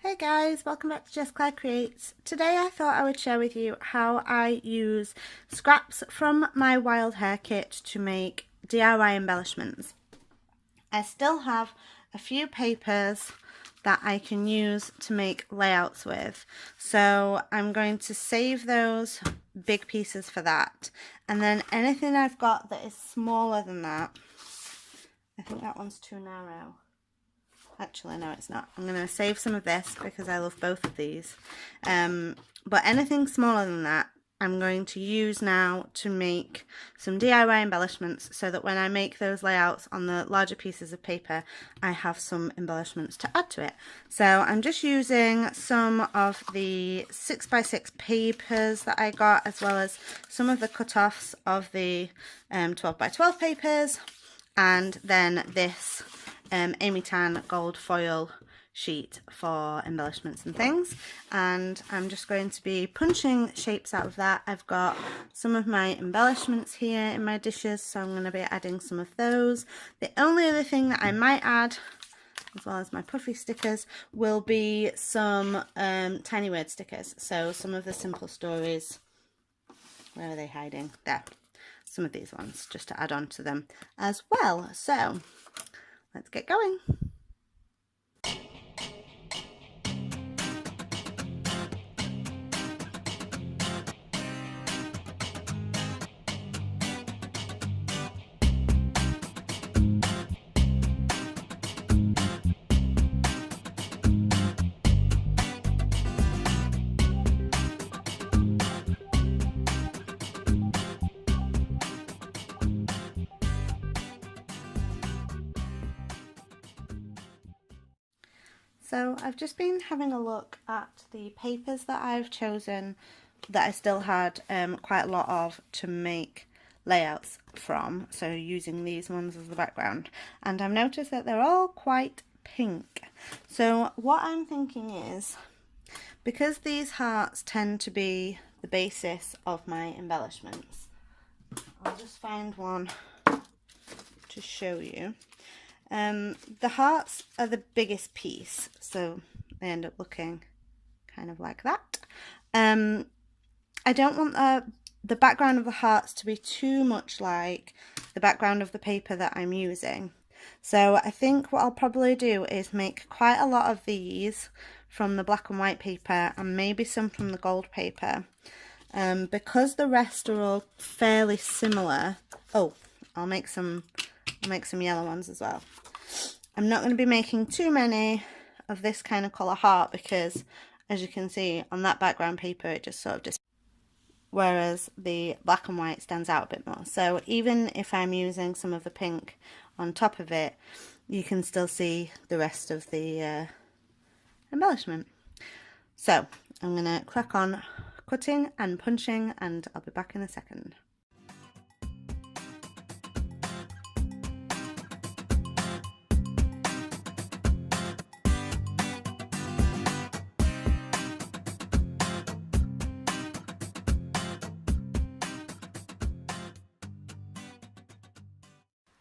Hey guys, welcome back to Jess Creates. Today I thought I would share with you how I use scraps from my Wild Hare kit to make DIY embellishments. I still have a few papers that I can use to make layouts with, so I'm going to save those big pieces for that, and then anything I've got that is smaller than that. I think that one's too narrow. Actually, no, it's not. I'm going to save some of this because I love both of these. But anything smaller than that, I'm going to use now to make some DIY embellishments so that when I make those layouts on the larger pieces of paper, I have some embellishments to add to it. So I'm just using some of the 6x6 papers that I got, as well as some of the cut-offs of the 12x12 papers, and then this Amy Tan gold foil sheet for embellishments and things, and I'm just going to be punching shapes out of that. I've got some of my embellishments here in my dishes, so I'm going to be adding some of those. The only other thing that I might add, as well as my puffy stickers, will be some tiny word stickers. So some of the simple stories, where are they hiding? There. Some of these ones, just to add on to them as well. So let's get going. So I've just been having a look at the papers that I've chosen that I still had quite a lot of to make layouts from, so using these ones as the background, and I've noticed that they're all quite pink. So what I'm thinking is, because these hearts tend to be the basis of my embellishments, I'll just find one to show you. The hearts are the biggest piece, so they end up looking kind of like that. I don't want the background of the hearts to be too much like the background of the paper that I'm using. So I think what I'll probably do is make quite a lot of these from the black and white paper, and maybe some from the gold paper. Because the rest are all fairly similar. Oh, I'll make some yellow ones as well. I'm not going to be making too many of this kind of colour heart because, as you can see, on that background paper it just sort of disappears, whereas the black and white stands out a bit more. So even if I'm using some of the pink on top of it, you can still see the rest of the embellishment. So I'm going to crack on cutting and punching, and I'll be back in a second.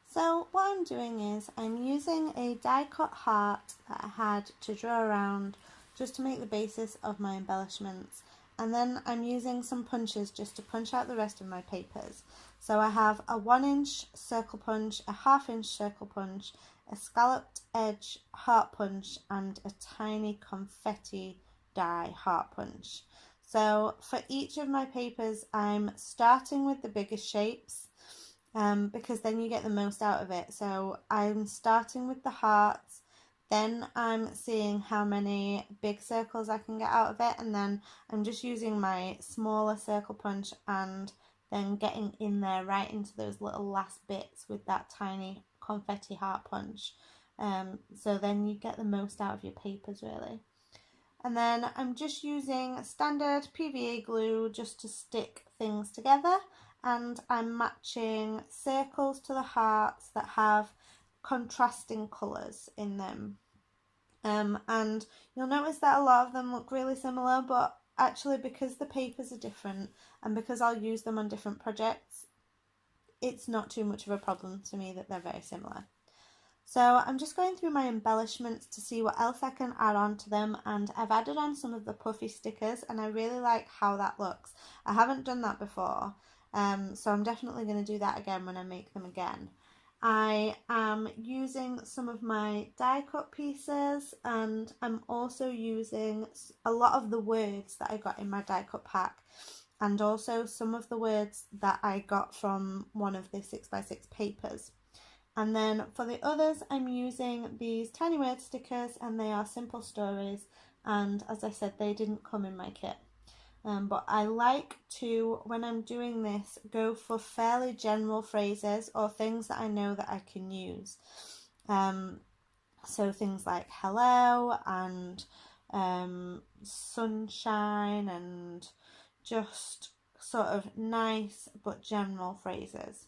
So what I'm doing is I'm using a die cut heart that I had to draw around just to make the basis of my embellishments, and then I'm using some punches just to punch out the rest of my papers. So I have a 1-inch circle punch, a 1/2-inch circle punch, a scalloped edge heart punch, and a tiny confetti die heart punch. So for each of my papers I'm starting with the biggest shapes, because then you get the most out of it. So I'm starting with the hearts, then I'm seeing how many big circles I can get out of it, and then I'm just using my smaller circle punch and then getting in there right into those little last bits with that tiny confetti heart punch. So then you get the most out of your papers, really. And then I'm just using standard PVA glue just to stick things together, and I'm matching circles to the hearts that have contrasting colours in them. And you'll notice that a lot of them look really similar, but actually because the papers are different and because I'll use them on different projects, it's not too much of a problem to me that they're very similar. So I'm just going through my embellishments to see what else I can add on to them, and I've added on some of the puffy stickers and I really like how that looks. I haven't done that before, so I'm definitely going to do that again when I make them again. I am using some of my die cut pieces, and I'm also using a lot of the words that I got in my die cut pack, and also some of the words that I got from one of the 6x6 papers. And then for the others, I'm using these tiny word stickers, and they are simple stories, and as I said, they didn't come in my kit. But I like to, when I'm doing this, go for fairly general phrases or things that I know that I can use. So things like hello and sunshine, and just sort of nice but general phrases.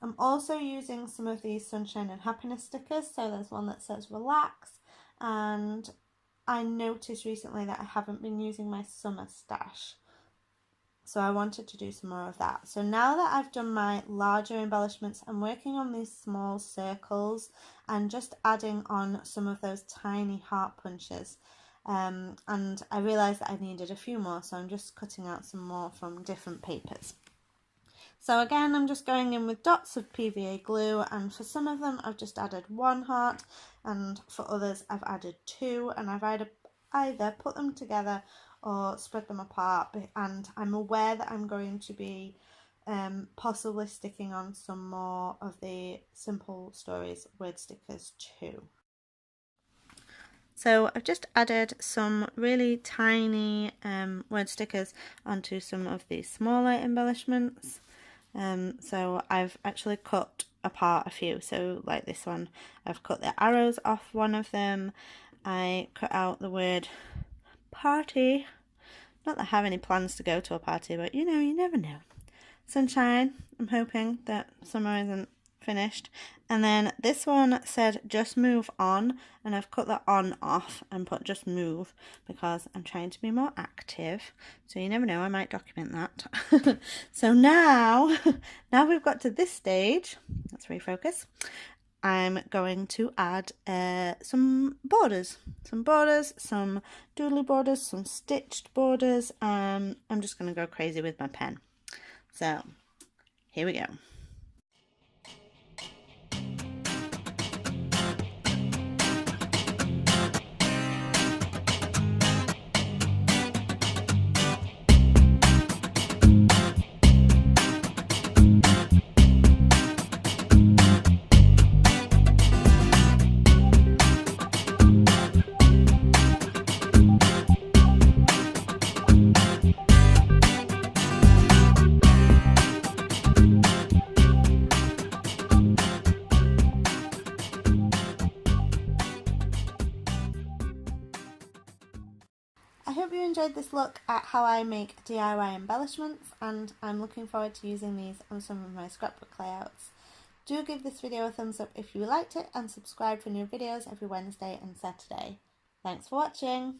I'm also using some of these sunshine and happiness stickers. So there's one that says relax, and I noticed recently that I haven't been using my summer stash, so I wanted to do some more of that. So now that I've done my larger embellishments, I'm working on these small circles and just adding on some of those tiny heart punches. And I realised that I needed a few more, so I'm just cutting out some more from different papers. So again, I'm just going in with dots of PVA glue, and for some of them I've just added one heart, and for others I've added two, and I've either put them together or spread them apart, and I'm aware that I'm going to be possibly sticking on some more of the simple stories word stickers too. So I've just added some really tiny word stickers onto some of these smaller embellishments. So I've actually cut apart a few. So like this one, I've cut the arrows off one of them. I cut out the word party. Not that I have any plans to go to a party, but you know, you never know. Sunshine, I'm hoping that summer isn't finished. And then this one said just move on, and I've cut the on off and put just move because I'm trying to be more active. So you never know, I might document that. So now we've got to this stage, let's refocus. I'm going to add some borders, some doodly borders, some stitched borders. I'm just going to go crazy with my pen. So here we go. I hope you enjoyed this look at how I make DIY embellishments, and I'm looking forward to using these on some of my scrapbook layouts. Do give this video a thumbs up if you liked it, and subscribe for new videos every Wednesday and Saturday. Thanks for watching!